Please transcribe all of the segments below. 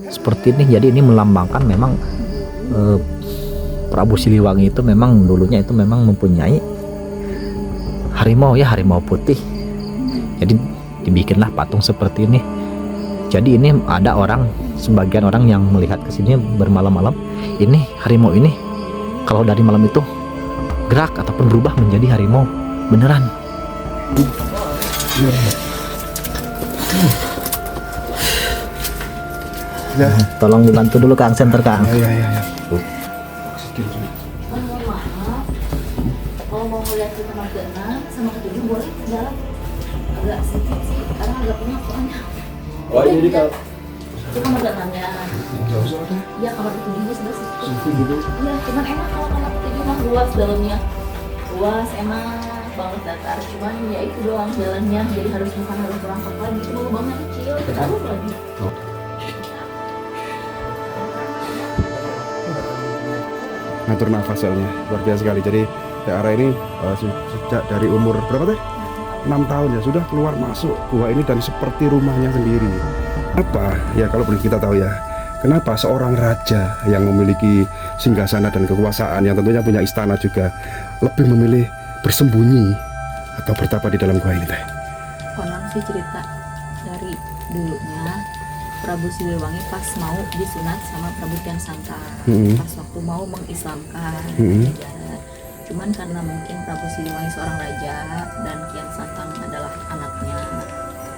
seperti ini. Jadi ini melambangkan memang Prabu Siliwangi itu memang dulunya itu memang mempunyai harimau ya, harimau putih. Jadi dibikinlah patung seperti ini. Jadi ini ada orang, sebagian orang yang melihat ke sini bermalam-malam, ini harimau ini kalau dari malam itu gerak ataupun berubah menjadi harimau beneran. Ya. Tolong dibantu dulu Kang, center Kang. Ya. Kalau mau lihat ke kamar ke-6 sama ke-7 boleh ke dalam. Agak sedikit sih, karena agak punya soalnya. Oh ini di kalau Itu kamar ke-6-nya. nggak usah deh. Iya, kamar ke-7 sebelah situ. Situ dulu. Iya, cuman enak kalau kamar ke-7 mah luas dalamnya. Luas, enak banget datar. Cuman ya itu doang jalannya, jadi harus berangkat lagi. Cuma lubangnya kecil, terlalu lagi. Ngatur nafas soalnya luar biasa sekali. Jadi daerah ini sejak dari umur berapa teh? 6 tahun ya sudah keluar masuk gua ini dan seperti rumahnya sendiri. Apa ya kalau boleh kita tahu ya, kenapa seorang raja yang memiliki singgasana dan kekuasaan yang tentunya punya istana juga lebih memilih bersembunyi atau bertapa di dalam gua ini teh? Konon sih cerita dari dulunya Prabu Siliwangi pas mau disunat sama Prabu Kian Santang, pas waktu mau mengislamkan Pajajaran. Cuman karena mungkin Prabu Siliwangi seorang raja dan Kian Santang adalah anaknya,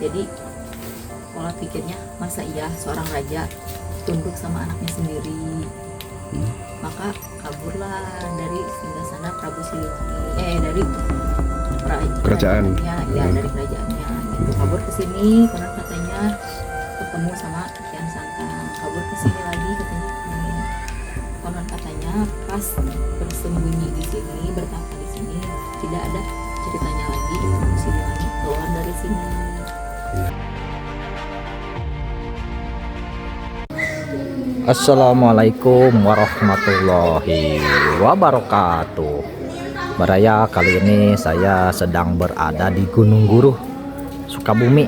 jadi pola pikirnya masa iya seorang raja tunduk sama anaknya sendiri. Maka kaburlah dari singgasana Prabu Siliwangi, dari Kerajaan. ya dari kerajaannya gitu. Kabur ke sini karena katanya ketemu sama Kian Santang, kabur ke sini lagi katanya. Konon katanya pas bersembunyi di sini, bertapa di sini, tidak ada ceritanya lagi Siliwangi keluar dari sini. Assalamualaikum warahmatullahi wabarakatuh. Baraya, kali ini saya sedang berada di Gunung Guruh, Sukabumi,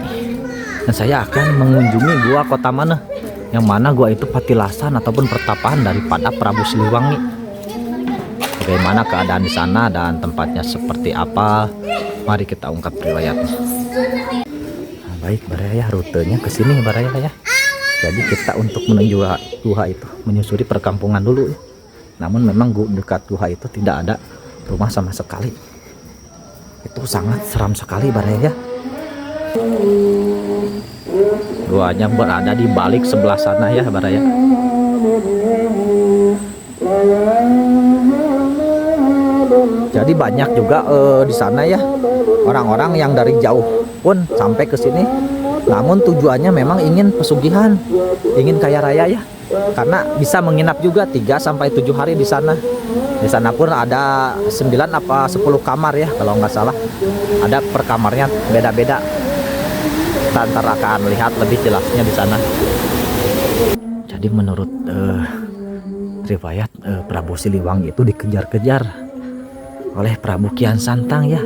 dan saya akan mengunjungi gua Kota Maneh, yang mana gua itu patilasan ataupun pertapaan daripada Prabu Siliwangi. Bagaimana keadaan di sana dan tempatnya seperti apa? Mari kita ungkap riwayatnya. Nah, baik Baraya, rutenya ke sini Baraya ya. Jadi kita untuk menuju gua itu menyusuri perkampungan dulu. Namun memang dekat gua itu tidak ada rumah sama sekali. Itu sangat seram sekali Baraya. Guanya berada di balik sebelah sana ya Baraya. Jadi banyak juga di sana ya orang-orang yang dari jauh pun sampai ke sini. Namun tujuannya memang ingin pesugihan, ingin kaya raya ya. Karena bisa menginap juga 3 sampai 7 hari di sana. Di sana pun ada 9 apa 10 kamar ya kalau nggak salah. Ada per kamarnya beda-beda. Kita ntar akan lihat lebih jelasnya di sana. Jadi menurut riwayat Prabu Siliwangi itu dikejar-kejar oleh Prabu Kian Santang ya,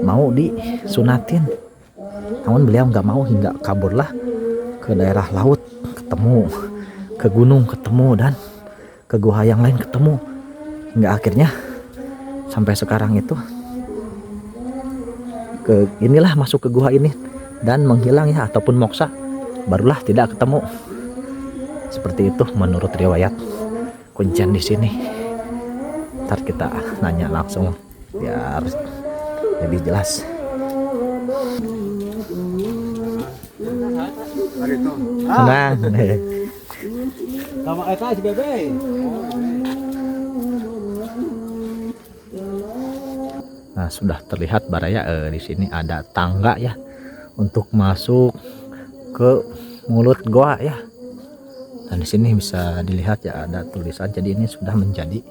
mau disunatin. Namun beliau nggak mau, hingga kaburlah ke daerah laut, ketemu ke gunung, ketemu dan ke gua yang lain ketemu, hingga akhirnya sampai sekarang itu ke inilah masuk ke gua ini dan menghilang ya ataupun moksa, barulah tidak ketemu. Seperti itu menurut riwayat kuncian di sini. Ntar kita nanya langsung biar lebih jelas. Senang. Sama eta si Bebe. Nah, sudah terlihat Baraya di sini ada tangga ya untuk masuk ke mulut goa ya. Dan di sini bisa dilihat ya ada tulisan. Jadi ini sudah menjadi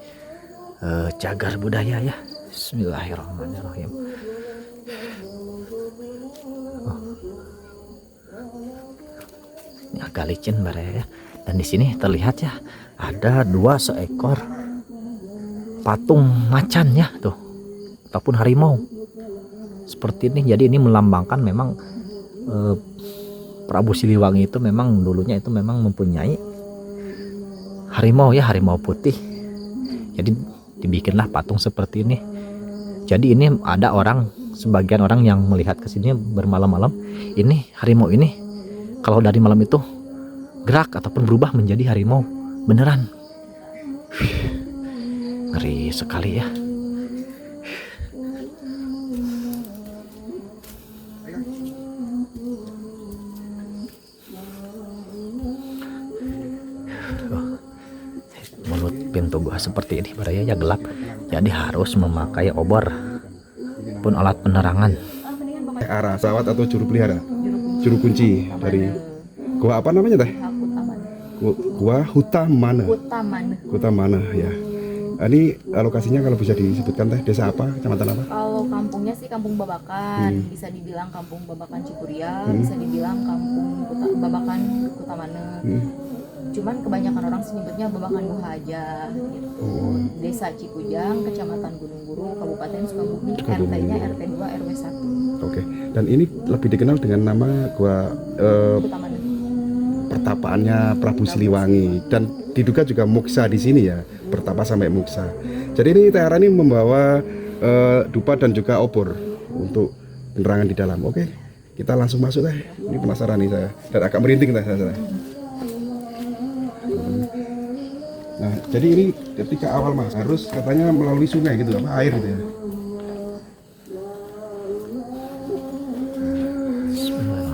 cagar budaya ya. Bismillahirrahmanirrahim. Ini agak licin Baraya ya. Dan di sini terlihat ya ada 2 seekor patung macan ya tuh, ataupun harimau seperti ini. Jadi ini melambangkan memang Prabu Siliwangi itu memang dulunya itu memang mempunyai harimau ya, harimau putih. Jadi dibikinlah patung seperti ini. Jadi ini ada orang, sebagian orang yang melihat ke sini bermalam-malam, ini harimau ini kalau dari malam itu gerak ataupun berubah menjadi harimau beneran. Ngeri sekali ya. Mulut pintu gua seperti ini baraya gelap, jadi harus memakai obor pun alat penerangan. Arah pesawat atau juru pelihara, juru kunci dari gua apa namanya teh? Gua Hutamana. Hutamana ya. Ini lokasinya kalau bisa disebutkan teh, desa apa, kecamatan apa? Kalau kampungnya sih Kampung Babakan, bisa dibilang Kampung Babakan Cikurial, bisa dibilang Kampung Babakan Kutamana. Cuman kebanyakan orang sih nyebutnya Babakan Buha aja gitu. Desa Cikujang, Kecamatan Gunung Guru, Kabupaten Sukabumi, RT-nya RT 2 RW 1. Oke. Dan ini lebih dikenal dengan nama gua Kutamana. pertapaannya Prabu Siliwangi, dan diduga juga muksa di sini ya, bertapa sampai muksa. Jadi ini Teh Ara ini membawa dupa dan juga obor untuk penerangan di dalam. Oke, kita langsung masuk Teh. Ini penasaran nih saya, dan agak merinding Teh saya. Nah, jadi ini ketika awal mas harus katanya melalui sungai gitu, apa air gitu ya.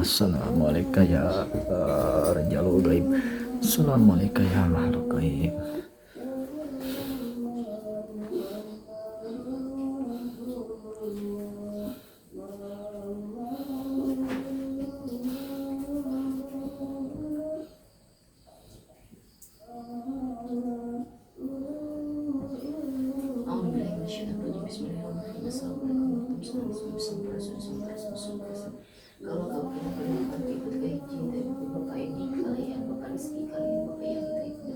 Assalamualaikum ya Rajalul Gaib. Assalamualaikum ya Makhluk Gaib. Kalau kau kenapa ikut kayak cinta itu bapak ini kalian bapak rezeki kalian bapak yang kita itu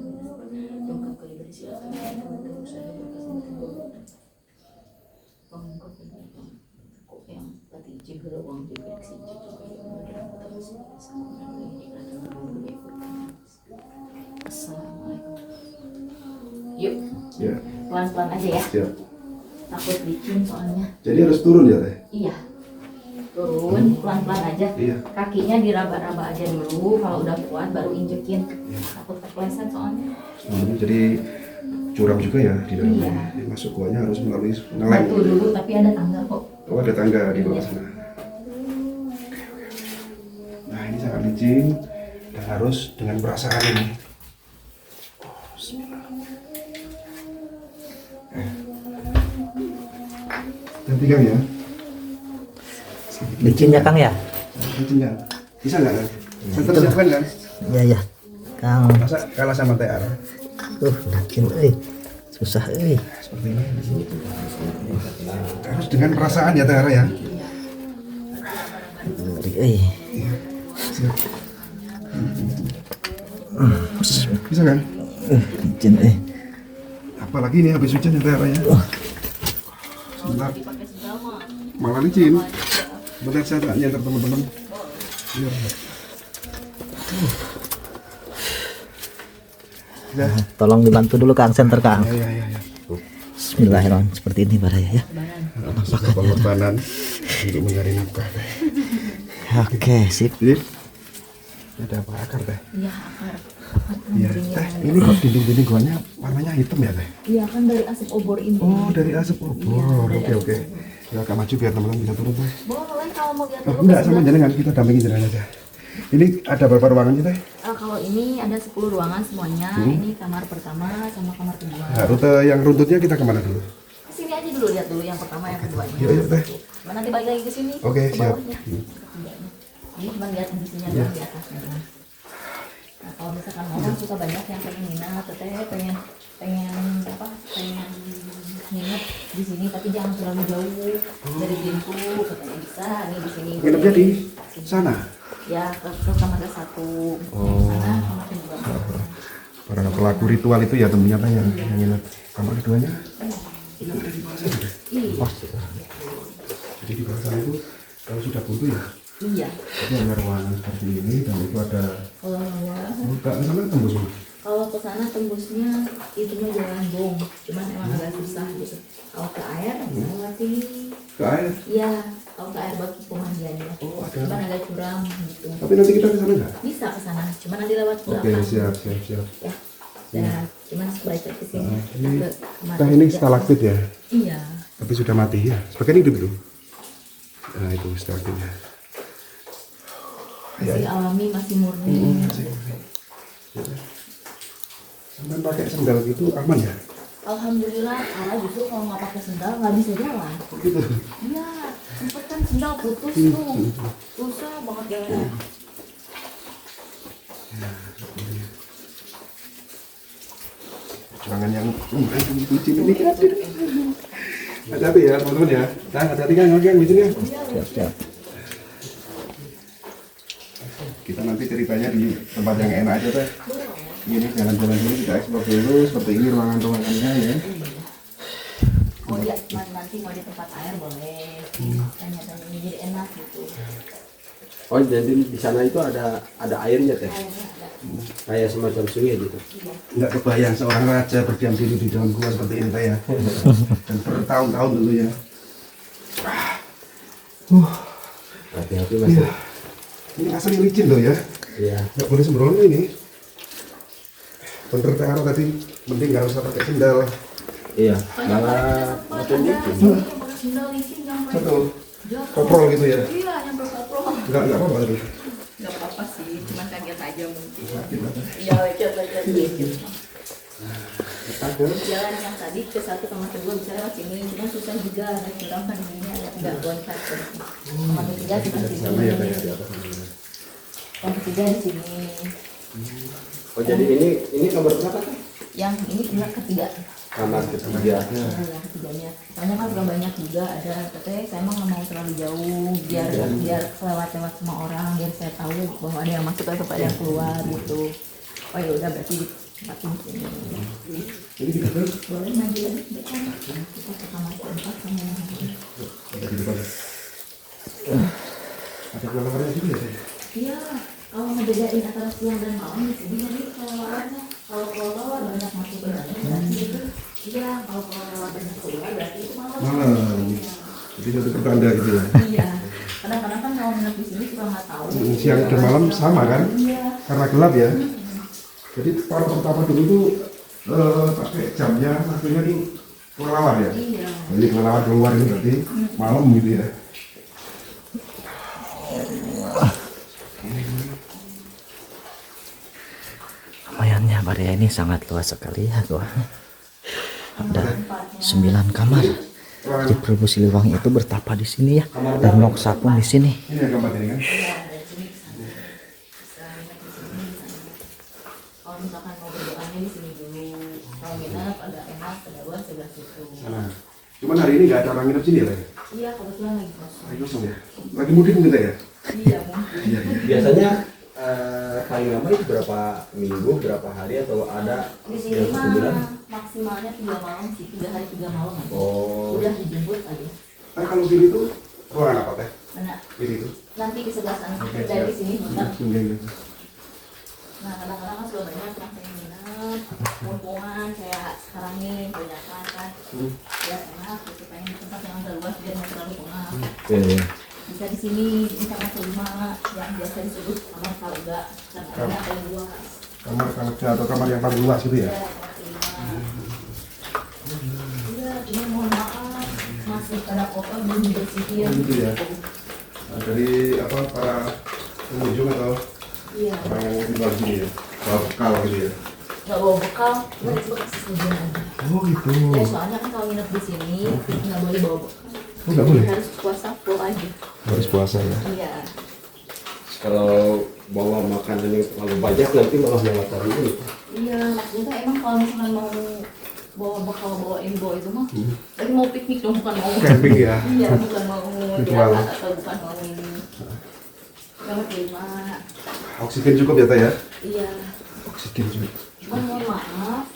dongkap kali bersilakan teman-teman saya berkasih pengungkap kok yang tadi juga uang juga sih Assalamualaikum. Yuk, Ya. pelan-pelan aja ya. Siap. Takut licin soalnya. Jadi harus turun ya Teh. Iya. Turun pelan-pelan aja. Iya. Kakinya diraba-raba aja dulu, kalau udah kuat baru injekin. Takut terpleset soalnya. Jadi curam juga ya di dalam. Iya. Jadi masuk guanya harus melalui ngeleng. Batu dulu tapi ada tangga kok. Oh, ada tangga di bawah sana. Nah, ini sangat licin dan harus dengan perasaan ini. Bismillah. Yang pegang ya. Licinnya Kang ya? Licinnya. Bisa nggak kan? Siapkan kan? Ya ya Kang. Masa kalah sama Teh Ara? Licin susah Seperti ini. Harus dengan perasaan ya Teh Ara ya. ngeri Siap. Bisa kan? licin Apalagi ini habis hujan ya Teh Ara ya. Sebentar. Malah licin. Bentar saya tak nyantar teman-teman. Biar. Ya. Tolong dibantu dulu Kang, center Kang. Ya. Bismillahirrahmanirrahim. Seperti ini baraya ya. Sebuah pengorbanan untuk mencari nafkah Teh. Oke, sip. Jadi ada apa akar Teh? Iya, akar. Iya, Teh. Ini kok dinding-dinding guanya warnanya hitam ya Teh? Iya kan dari asap obor ini. Oh, dari asap obor. Oke. Ya, agak maju biar teman-teman bisa turun Teh. Boleh kalau mau lihat Oh, dulu. enggak, sama jenengan, kita dampingi jenengan aja. Ini ada berapa ruangan sih Teh? Kalau ini ada 10 ruangan semuanya. Ini kamar pertama sama kamar kedua. Nah, rute yang runtutnya kita kemana dulu? Sini aja dulu lihat dulu yang pertama yang keduanya. Yuk, Teh. Nanti balik lagi ke sini. Oke, ke siap. bawahnya. Ketiganya. Ini cuma lihat di sini doang di atasnya. Nah, kalau misalkan orang suka banyak yang pengen nginep, teteh pengen nginep di sini tapi jangan terlalu jauh dari pintu, katanya bisa nih di sini. Nginepnya di sana. Ya ke kamar ke satu. Sana kamar kedua. Para pelaku ritual itu ya temennya Teh yang nginep. Kamar keduanya itu ada di bawah sana Teh. Iya. Jadi di bawah sana itu kalau sudah buntu ya Iya. Jadi ada ruangan seperti ini dan itu ada Kalau bawah, buka ke sana tembus Bu. kalau ke sana tembusnya itu mah jalan bom, cuman emang agak susah gitu. Kalau ke air bisa lewat sini. Ke air. Iya, kalau ke air buat pemandiannya. Oh, ada. Cuman agak curam gitu. Tapi nanti kita ke sana nggak? Bisa ke sana, cuman nanti lewat Oke, belakang. siap. Ya. Ya, cuman balik ke sini. Ini, Ke kamar nah ini tiga. stalaktit ya, Iya. tapi sudah mati ya. Sebagian hidup itu. Nah itu stalaktit ya. Masih alami, masih murni. Sampai pakai sendal gitu aman ya? Alhamdulillah, Allah justru kalau nggak pakai sendal nggak bisa jalan. Oh, gitu. Iya, sempet kan sendal putus tuh. Susah banget jalannya. Jangan yang licin ini. Hati-hati ya teman-teman ya. Nah, hati-hati kan yang licin ya. Siap. Kita nanti ceritanya di tempat yang enak aja teh. Ini jalan-jalan dulu kita eksplor dulu seperti ini ruangan-ruangannya ya. Mau di nanti mau di tempat air boleh. Tanya-tanya jadi enak gitu. Oh, jadi di sana itu ada airnya teh, Airnya ada. kayak semacam sungai gitu. Nggak kebayang seorang raja berdiam diri di dalam gua seperti ini teh ya. Dan bertahun-tahun dulu ya. Hati-hati mas. Iya. Ini asli licin loh ya. Iya. Nggak boleh sembrono ini. Bener teh Ara tadi, mending nggak usah pakai sendal. Iya. Banyak Malah banget macam ada itu. yang pakai sendal licin nyampe. Betul. Jatuh. Koprol gitu ya. Iya, nyampe koprol. Nggak apa-apa tadi. Nggak apa-apa sih, cuma kaget aja mungkin. Sakit lah. Iya, lecet dikit. Takut. Jalan yang tadi ke satu sama kedua bisa lewat sini, cuma susah juga. Naik sendal kan ini ada gangguan kaki. Sama ketiga cuma Sama sini. ya teh di atas ini. Yang ketiga di sini. Oh, jadi ini kamar berapa teh? Yang ini pula ketiga. Kamar ketiga. Nah, yang ketiganya. Soalnya kan sudah banyak juga ada. Tapi saya emang nggak mau terlalu jauh, biar lewat-lewat sama orang, biar saya tahu bahwa ada yang masuk atau ada yang keluar gitu. Oh ya udah berarti ditempatin sini. Ini di depan. Boleh maju lagi ke depan. Kita ke kamar keempat sama yang Ada di depan. Ada keluarnya juga ya teh. iya, kalau ngebedain antara siang dan malam di sini jadi kalau keluar banyak masuk ke dalam berarti itu siang, kalau keluar banyak keluar berarti itu malam. Malam. Jadi satu pertanda gitu ya. Iya, kadang-kadang kan kalau nginep di sini suka nggak tahu. Siang dan malam sama kan? Iya. Karena gelap ya. Jadi para pertama dulu itu pakai jamnya waktunya ini kelelawar ya. Iya. Jadi kelelawar keluar ini berarti malam gitu ya. Lumayannya area ini sangat luas sekali ya gua. Ada 9 kamar. Jadi Prabu Siliwangi itu bertapa di sini ya. Dan Moksa pun di sini. Ini yang keempat ini kan. Iya, dari sini ke sana. Bisa nginep di sini, di sana. Kalau misalkan mau berdoanya di sini dulu. Kalau nginep agak enak, ada luar sebelah situ. Nah, cuman hari ini nggak ada orang nginep sini ya, Teh? Iya, kebetulan lagi kosong. Lagi kosong ya. Lagi mudik mungkin Teh, ya. Iya, mungkin. Iya. Biasanya paling lama itu berapa minggu, berapa hari atau ada Di sini yang mah sebulan? maksimalnya 3 malam sih, 3 hari 3 malam aja. Oh. Udah dijemput aja. Nah kalau gini tuh ruangan apa Teh? Mana? Gini tuh. Nanti ke sebelah sana, Oke, dari siap. sini bentar. Iya. Nah, kadang-kadang kan sudah banyak yang pengen nginep, mumpungan kayak sekarang nih, kebanyakan kan. Ya enak, gitu pengen di tempat yang agak luas biar nggak terlalu pengap. Iya. Bisa di sini, di kamar kelima yang biasa disebut kamar kalga, karena ada yang luas. Kamar kerja atau kamar yang paling luas gitu ya. Ya, kamar kelima. Iya, ini mohon maaf, masih ada kotor belum dibersihin. Oh, gitu ya. Nah, dari apa para pengunjung atau Iya, orang yang tinggal di sini ya. Bawa bekal gitu ya. nggak bawa bekal, nggak cuma kasih sebagian aja. Oh gitu. Ya, soalnya kan kalau nginep di sini nggak boleh bawa bekal. Oh nggak boleh. Harus puasa full aja. Harus puasa ya. Iya. Kalau bawa makanan yang terlalu banyak nanti malah melanggar ini. Iya, maksudnya emang kalau misalnya mau bawa bekal bawa ini bawa itu mah, tapi mau piknik dong, bukan mau. Camping ya. Iya, bukan mau Ritual. jalan atau bukan mau ini. Yang kelima, Oksigen cukup ya Teh ya. iya. Oksigen cukup. Cuman mohon maaf,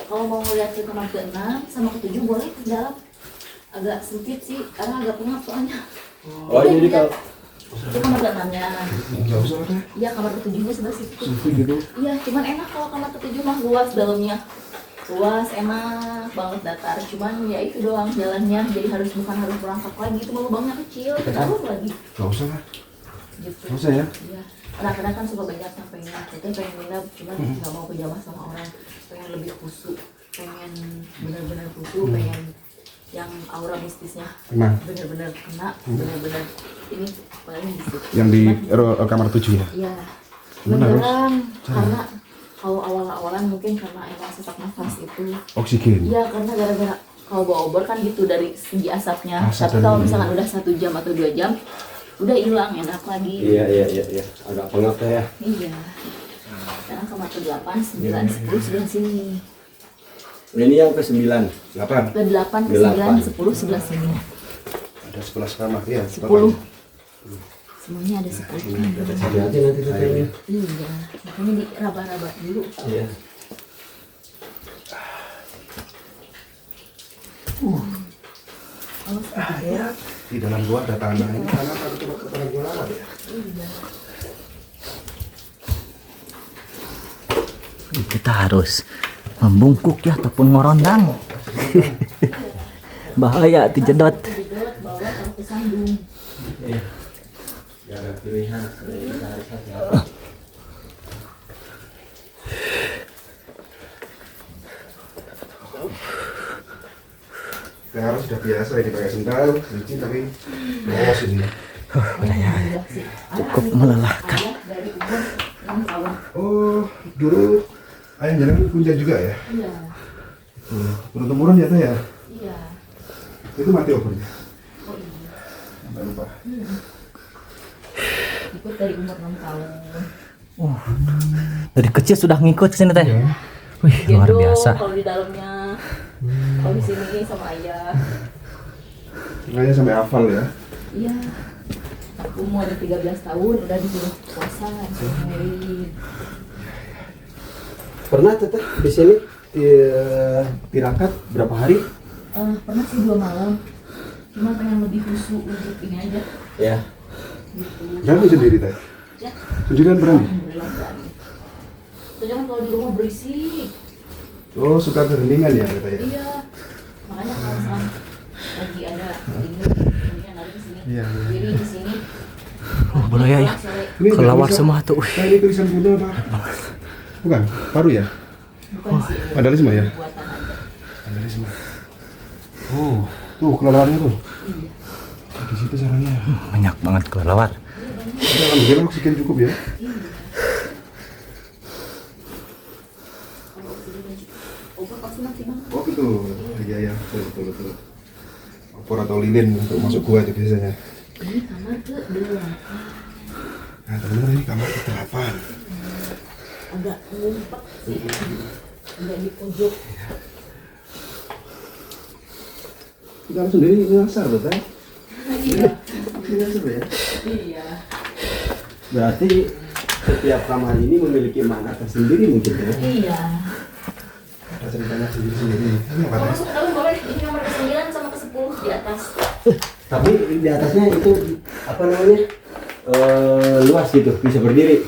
kalau mau ngeliat ke kamar ke-6 sama ke-7 boleh ke dalam. Agak sempit sih, karena agak pengap soalnya. Oh, jadi kalau Itu kamar ke-6-nya. Nggak usah lah teh. Iya, kamar ke-7-nya sebelah situ. Sepi gitu. Iya, cuman enak kalau kamar ke-7 mah luas dalamnya. Luas, enak banget datar. Cuman ya itu doang jalannya, jadi bukan harus merangkak lagi. Itu mah lubangnya kecil, terus lagi. Nggak usah lah. Gitu. Nggak usah ya. Iya. Kadang-kadang kan suka banyak yang pengen nginep, cuman nggak mau pijama sama orang. Pengen lebih khusyuk, pengen benar-benar khusyuk, pengen yang aura mistisnya Nah, benar-benar kena, benar-benar ini paling di situ. yang di kamar 7 ya. Iya. Benar, Beneran karena kalau awal-awalan mungkin karena emang sesak nafas itu. Oksigen. Iya, karena gara-gara kalau bawa obor kan gitu dari segi asapnya. Asap Tapi kalau dari- misalkan udah 1 jam atau 2 jam, udah hilang enak lagi. Iya. Agak pengap ya. Iya. Sekarang kamar ke-8, 9, 10 sebelah sini. Ini yang ke-9. 8. Ke-8, Delapan. ke-9, 10 sebelah sini. Ada 11 kamar ya. 10. Semuanya ada 10 kamar. Hati-hati nanti detailnya. Iya, makanya diraba-raba dulu. Iya. Awas ya. Di dalam gua ada tanah. Ini tanah aku coba ke tanah gua lama ya. Kita harus membungkuk ya ataupun ngorondang. Bahaya dijedot. Digodot bawah kalau kesandung. Ya ada pilihan. Kita harus hati-hati. Sekarang sudah biasa ini pakai sendal, licin tapi bos ini. Cukup melelahkan. Ayah dari umur 6 tahun. Oh, dulu ayah jalan kunjang juga ya? Iya, Turun temurun ya teh ya? iya. Itu mati opornya. Oh iya. Sampai lupa. Ikut dari umur 6 tahun. Dari kecil sudah ngikut ke sini teh. Wih, luar Gendong biasa. kalau di dalamnya. Kalau di sini sama ayah. Makanya sampai hafal ya. Iya. Aku mau ada 13 tahun udah disuruh puasa, disuruh ngeri. Pernah teteh di sini tirakat berapa hari? Pernah sih 2 malam. Cuma pengen lebih khusyuk untuk ini aja. Ya. Gitu. Berani sendiri teh? Ya, Sendirian berani? alhamdulillah berani. Soalnya kan kalau di rumah berisik. Oh, suka keheningan ya katanya? Iya. Makanya kalau misalkan lagi ada ini, mungkin lari ke sini. Iya, iya. Diri di sini. Boleh ya. Sore. Ini Kelawar tulisan- semua tuh. Nah, ini tulisan Buddha apa? Bukan, paru ya? Bukan sih. Vandalisme ya? Buatan aja. Vandalisme. Oh, tuh kelelawarnya tuh. Iya. Di situ sarangnya. Banyak banget kelelawar. Alhamdulillah oksigen cukup ya. Kalau sini dan juga. Obat pasti maksimal. Oh gitu. Iya ya, betul. Opor atau lilin untuk masuk gua itu biasanya. Ini kamar ke-8. Nah teman-teman ini kamar ke-8. Agak ngumpet sih. Agak di pojok. Kita sendiri nyasar tuh teh. Iya. Nyasar ya. Iya. Berarti setiap kamar ini memiliki makna tersendiri mungkin ya? Iya. Ada ceritanya sendiri-sendiri. Ini apa Mau teh? masuk ke dalam boleh. Ini kamar ke-9 sama ke-10 di atas. Tapi di atasnya itu apa namanya? Luas gitu, bisa berdiri.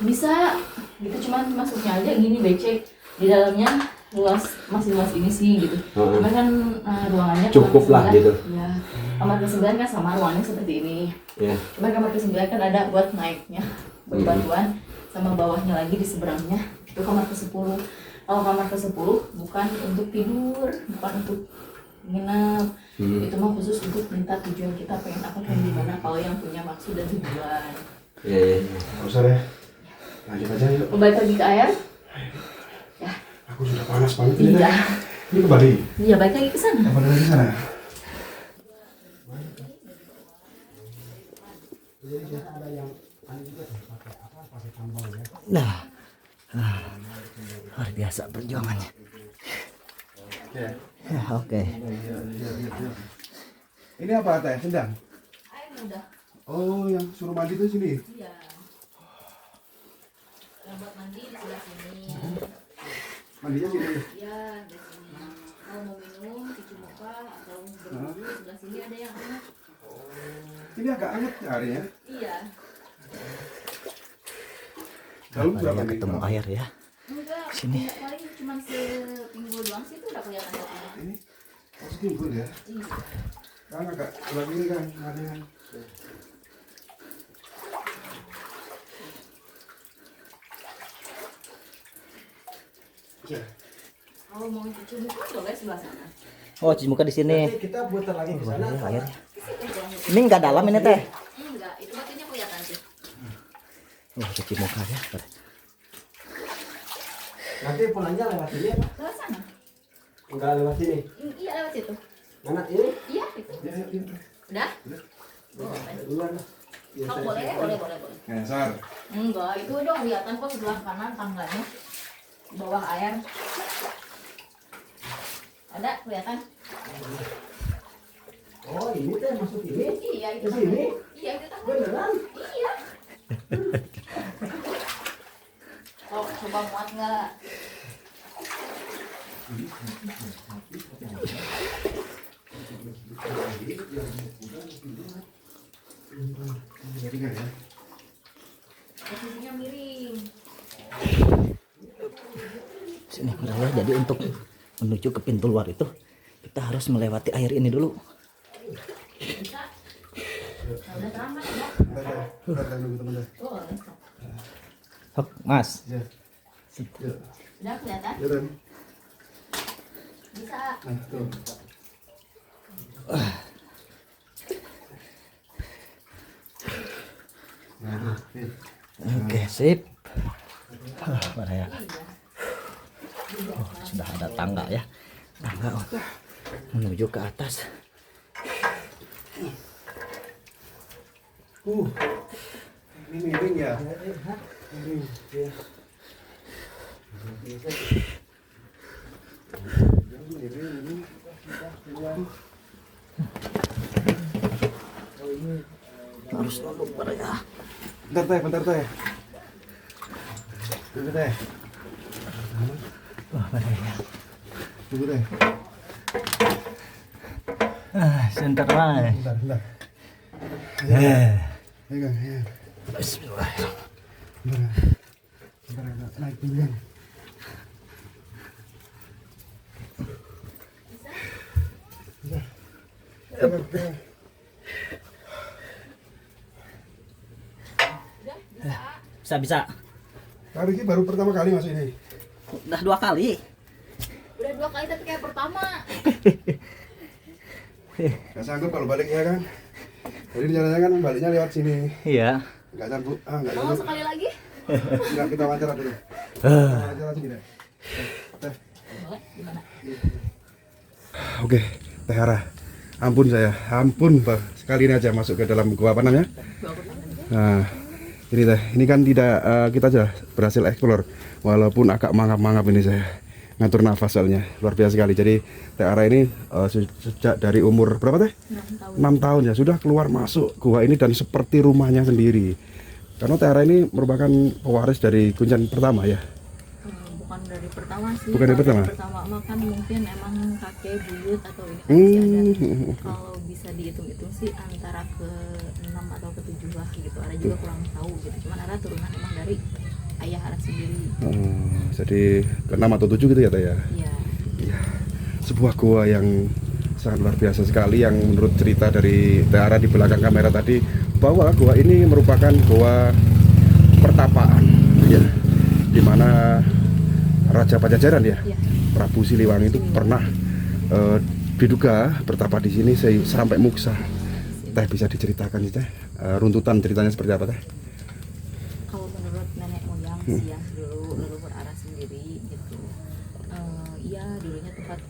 Bisa gitu, cuman masuknya aja gini becek, di dalamnya luas, masih luas ini sih gitu. Heeh. Cuman kan ruangannya Cukup lah kamar gitu. ke-9, ya kamar ke-9 kan sama ruangannya seperti ini. Ya. Cuman kamar ke-9 kan ada buat naiknya berbatuan, sama bawahnya lagi di seberangnya itu kamar ke-10. Kalau kamar ke-10 bukan untuk tidur, bukan untuk nginep. Itu mah khusus untuk minta tujuan kita pengen apa, pengen gimana, kalau yang punya maksud dan tujuan. Ya. Nggak usah deh. Lanjut aja yuk. Kembali lagi ke air. Ya, Aku sudah panas banget ini. iya. Teh. Ini ke Bali. Iya, balik lagi ke sana. Kembali lagi sana. Nah, luar biasa perjuangannya. Ya. Ya, oke. Ini apa teh? Sendang? Air udah. Oh, yang suruh mandi tuh sini. Iya. Yang buat mandi di sebelah sini. Mandinya sini. Ya, di sini. Kalau mau minum, cuci muka atau berwudu, sebelah sini ada yang hangat. Ini agak anget airnya. Iya. Dalam Nah, berapa Maria nih? ketemu air ya. Enggak, Sini. paling cuma seminggu doang sih itu udah kelihatan kopinya. Ini harus timbul ya. Iya. Kan agak lagi ini kan airnya. Ya. Kalau mau cuci muka boleh sebelah sana. Oh, cuci muka di sini. Nanti kita putar lagi ke Wah, sana. ini airnya. Ini nggak dalam ini teh. Enggak, itu batunya kelihatan sih. Wah, cuci muka ya. Nanti pulangnya lewat sini apa? Lewat sana. Enggak lewat sini. Iya lewat situ. Mana ini? Iya itu. Ya, ya, ya. Udah? Duluan lah. Oh, boleh. Ngesar. Enggak, itu udah kelihatan kok sebelah kanan tangganya. Di bawah air. Ada kelihatan? Oh ini teh masuk ini? Iya itu. Ke sini? Iya itu tangganya. Beneran? Iya. Oh, coba muat nggak? Jadi kan ya. Posisinya miring. Sini Maria. Jadi untuk menuju ke pintu luar itu kita harus melewati air ini dulu. Bisa. Nah, udah terlambat ya. Bentar, nunggu teman deh. Boleh. Hop, Mas. Ya. Ya. Udah kelihatan? Ya kan. Bisa. Nah, tuh. Nah, tuh. Oke, sip. Maria. Oh, sudah ada tangga ya. Tangga untuk menuju ke atas. Ini miring ya. Miring. Ya. Miring. Harus nunduk Maria. Bentar teh. Tunggu teh. Wah, Maria. Tunggu teh. Sebentar, Mas. Bentar. Ayo, ayo. Bismillahirrahmanirrahim. Bentar, naik dulu kan. Bisa. Kali ini baru pertama kali masuk ini. Udah 2 kali. Udah 2 kali tapi kayak pertama. Gak sanggup kalau balik ya kan. Jadi rencananya kan baliknya lewat sini. Iya. Gak sanggup. Gak Mau sanggup. sekali lagi? Enggak, kita wawancara dulu. Kita wawancara sini deh. Teh. Boleh, gimana? Oke, Teh Hara. Ampun Pak. Sekali ini aja masuk ke dalam gua apa namanya? Nah, ini Teh. Ini kan tidak kita aja berhasil eksplor. Walaupun agak mangap-mangap ini saya ngatur nafas soalnya luar biasa sekali. Jadi Teh Hara ini sejak dari umur berapa Teh? 6 tahun. 6 tahun ya sudah keluar masuk gua ini dan seperti rumahnya sendiri. Karena Teh Hara ini merupakan pewaris dari Kuncen pertama ya. Bukan dari pertama sih. Bukan dari Kalau pertama? Pertama mah kan mungkin emang kakek buyut atau ini masih ada. Kalau bisa dihitung-hitung sih antara ke 6 atau ke 7 lah gitu. Ada juga kurang tahu gitu. Cuman ada turunan emang dari ayah Hara sendiri. Jadi ke-6 atau 7 gitu ya Teh ya. Iya. Sebuah gua yang sangat luar biasa sekali yang menurut cerita dari Teh Hara di belakang kamera tadi bahwa gua ini merupakan gua pertapaan ya, di mana Raja Pajajaran ya, Iya. Prabu Siliwangi itu pernah diduga bertapa di sini sampai muksa. Teh bisa diceritakan sih Teh, runtutan ceritanya seperti apa Teh? Kalau menurut nenek moyang sih yang dulu leluhur Ara sendiri gitu, iya dulunya tempat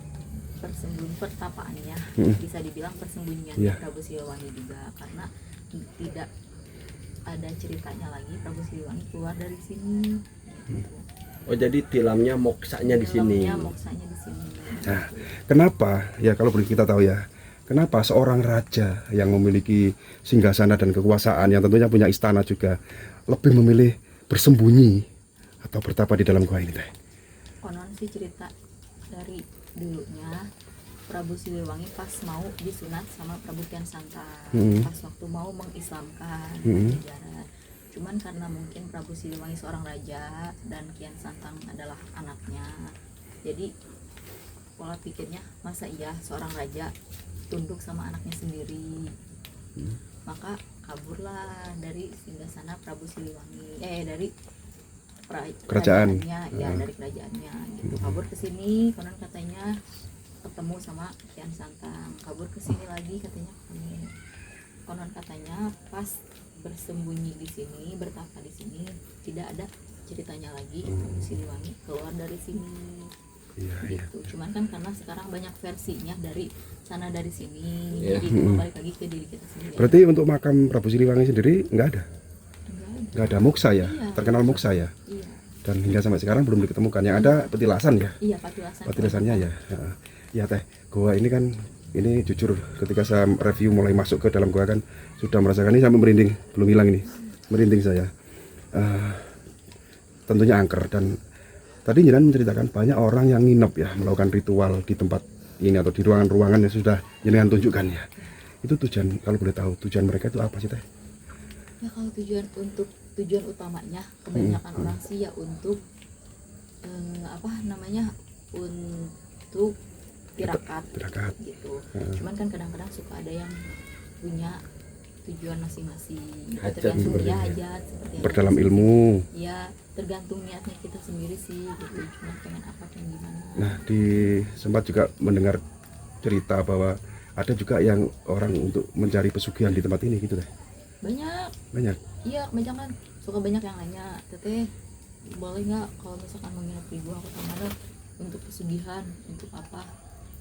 pertapaannya bisa dibilang persembunyian Iya. Prabu Siliwangi juga, karena tidak ada ceritanya lagi Prabu Siliwangi keluar dari sini. Gitu. Oh jadi tilamnya moksanya di sini. Dalamnya moksanya di sini. Nah, kenapa ya kalau boleh kita tahu ya, kenapa seorang raja yang memiliki singgasana dan kekuasaan yang tentunya punya istana juga lebih memilih bersembunyi atau bertapa di dalam gua ini Teh? Konon sih cerita dari dulunya Prabu Siliwangi pas mau disunat sama Prabu Kian Santang, pas waktu mau mengislamkan Pajajaran. Cuman karena mungkin Prabu Siliwangi seorang raja dan Kian Santang adalah anaknya, jadi pola pikirnya masa iya seorang raja tunduk sama anaknya sendiri. Maka kaburlah dari singgasana Prabu Siliwangi, dari kerajaannya, ya dari kerajaannya gitu. Kabur ke sini, konon katanya ketemu sama Kian Santang. Kabur ke sini lagi katanya ketemu. Konon katanya pas bersembunyi di sini, bertapa di sini, tidak ada ceritanya lagi Prabu Siliwangi keluar dari sini. Gitu. Cuman kan karena sekarang banyak versinya dari sana dari sini, jadi balik lagi ke diri kita sendiri. Berarti untuk makam Prabu Siliwangi sendiri nggak ada? Nggak ada muksa ya? Iya. Terkenal muksa ya? Iya. Dan hingga sampai sekarang belum diketemukan. Yang ada petilasan ya? Iya, patilasan. Petilasannya ya. Ya teh, gua ini kan, ini jujur ketika saya review mulai masuk ke dalam gua kan sudah merasakan ini sampai merinding, belum hilang ini, merinding saya. Tentunya angker. Dan tadi Jenengan menceritakan banyak orang yang nginep ya, melakukan ritual di tempat ini atau di ruangan-ruangan yang sudah Jenengan tunjukkan ya. Itu tujuan, kalau boleh tahu tujuan mereka itu apa sih teh? Ya kalau tujuan utamanya kebanyakan orang sih ya untuk untuk tirakat gitu. Cuman kan kadang-kadang suka ada yang punya tujuan masing-masing. Tergantung dia hajat seperti berdalam ilmu. Ya tergantung niatnya kita sendiri sih gitu. Cuma pengen apa pengen gimana. Nah, sempat juga mendengar cerita bahwa ada juga yang orang untuk mencari pesugihan di tempat ini gitu teh. Banyak. Iya, kebanyakan Suka banyak yang nanya, Teteh boleh nggak kalau misalkan mau nginep di gua Kota Mana untuk pesugihan, untuk apa?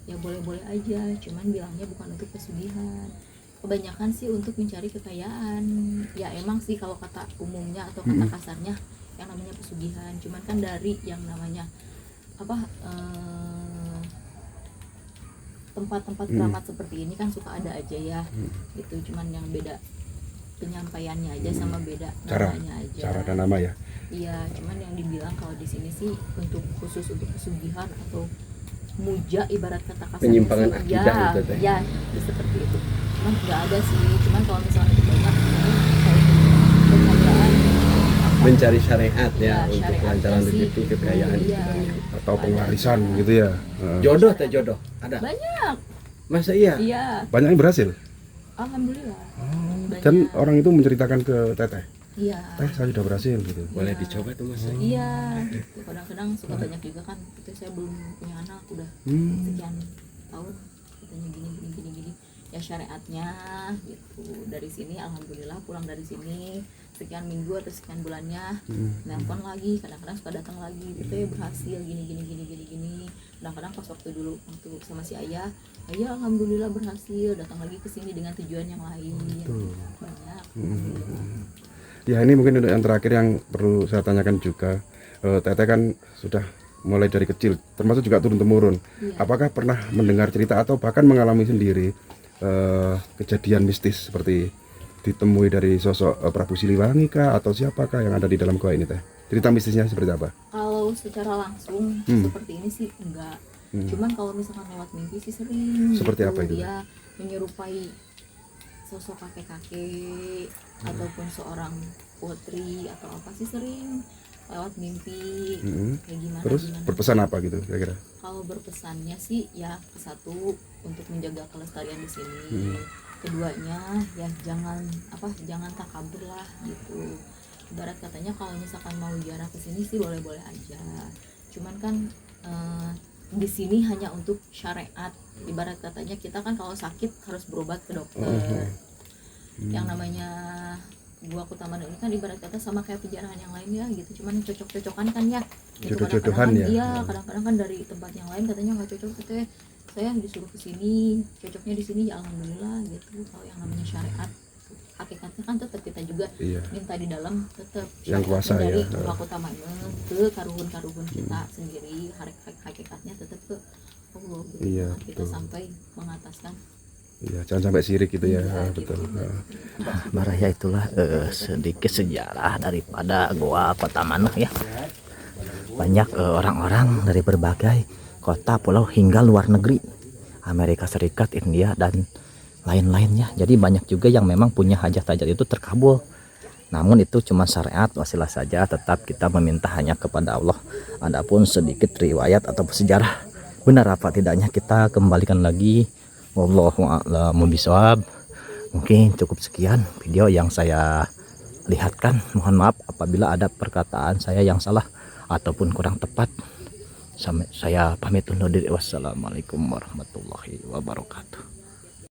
Ya boleh-boleh aja, cuman bilangnya bukan untuk pesugihan. Kebanyakan sih untuk mencari kekayaan. Ya emang sih kalau kata umumnya atau kata kasarnya yang namanya pesugihan. Cuman kan dari yang namanya tempat-tempat keramat seperti ini kan suka ada aja ya. Gitu, cuman yang beda penyampaiannya aja sama beda namanya aja. Cara dan nama ya. Iya, cuman yang dibilang kalau di sini sih untuk khusus untuk pesugihan atau muja ibarat kata kasarnya penyimpangan sih, akidah gitu teh. ya seperti itu. Cuman nggak ada sih, cuman kalau misalnya itu banyak kekayaan Mencari syariat ya, untuk syariatnya kelancaran sih, rezeki, kekayaan. iya. Atau pengwarisan gitu ya. Jodoh teh, jodoh ada. Banyak. Masa iya? Iya, Banyak yang berhasil. alhamdulillah. Banyak. Dan orang itu menceritakan ke teteh, Iya. teh saya sudah berhasil gitu. Boleh dicoba tuh Mas. Iya, gitu. Kadang-kadang suka banyak juga kan. Itu saya belum punya anak udah sekian tahun katanya gini. Ya syariatnya gitu. Dari sini alhamdulillah pulang dari sini sekian minggu atau sekian bulannya nelpon lagi, kadang-kadang suka datang lagi. Itu ya berhasil gini. Kadang-kadang pas waktu sama si ayah alhamdulillah berhasil datang lagi ke sini dengan tujuan yang lain. Banyak. Ya ini mungkin untuk yang terakhir yang perlu saya tanyakan juga, teteh kan sudah mulai dari kecil, termasuk juga turun-temurun. Iya. Apakah pernah mendengar cerita atau bahkan mengalami sendiri kejadian mistis seperti ditemui dari sosok Prabu Siliwangi kah atau siapakah yang ada di dalam gua ini teh? Cerita mistisnya seperti apa? Kalau secara langsung seperti ini sih enggak. Cuman kalau misalkan lewat mimpi sih sering. Seperti apa itu? Dia menyerupai sosok kakek-kakek ataupun seorang putri atau apa sih sering lewat mimpi. Kayak gimana? Terus berpesan apa gitu kira-kira? Kalau berpesannya sih ya satu untuk menjaga kelestarian di sini. Keduanya ya jangan takabur lah gitu. Ibarat katanya kalau misalkan mau ziarah ke sini sih boleh-boleh aja. Cuman kan di sini hanya untuk syariat. Ibarat katanya kita kan kalau sakit harus berobat ke dokter. Yang namanya gua Kota Mana ini kan ibarat kata sama kayak penjarahan yang lain ya gitu. Cuman cocok-cocokan kan ya. Gitu. Jodoh-jodohan ya. Iya, kadang-kadang kan dari tempat yang lain katanya nggak cocok gitu ya. Saya disuruh ke sini, cocoknya di sini ya alhamdulillah gitu. Kalau yang namanya syariat hakikatnya kan tetap kita juga minta di dalam tetap yang kuasa dari ya. Kota Mana ke karuhun kita sendiri, hakikatnya tetap ke Allah gitu. Iya, Kita sampai mengataskan. Iya, jangan sampai sirik gitu ya. Betul. Marah ya itulah sedikit sejarah daripada gua Kota Mana ya. Banyak orang-orang dari berbagai kota, pulau hingga luar negeri Amerika Serikat, India, dan lain-lainnya. Jadi banyak juga yang memang punya hajat-hajat itu terkabul. Namun itu cuma syariat, wasilah saja, tetap kita meminta hanya kepada Allah. Adapun sedikit riwayat atau sejarah benar apa tidaknya kita kembalikan lagi. Wallahu a'lam bishawab. Mungkin cukup sekian video yang saya lihatkan. Mohon maaf apabila ada perkataan saya yang salah ataupun kurang tepat. Saya pamit undur diri. Wassalamualaikum warahmatullahi wabarakatuh.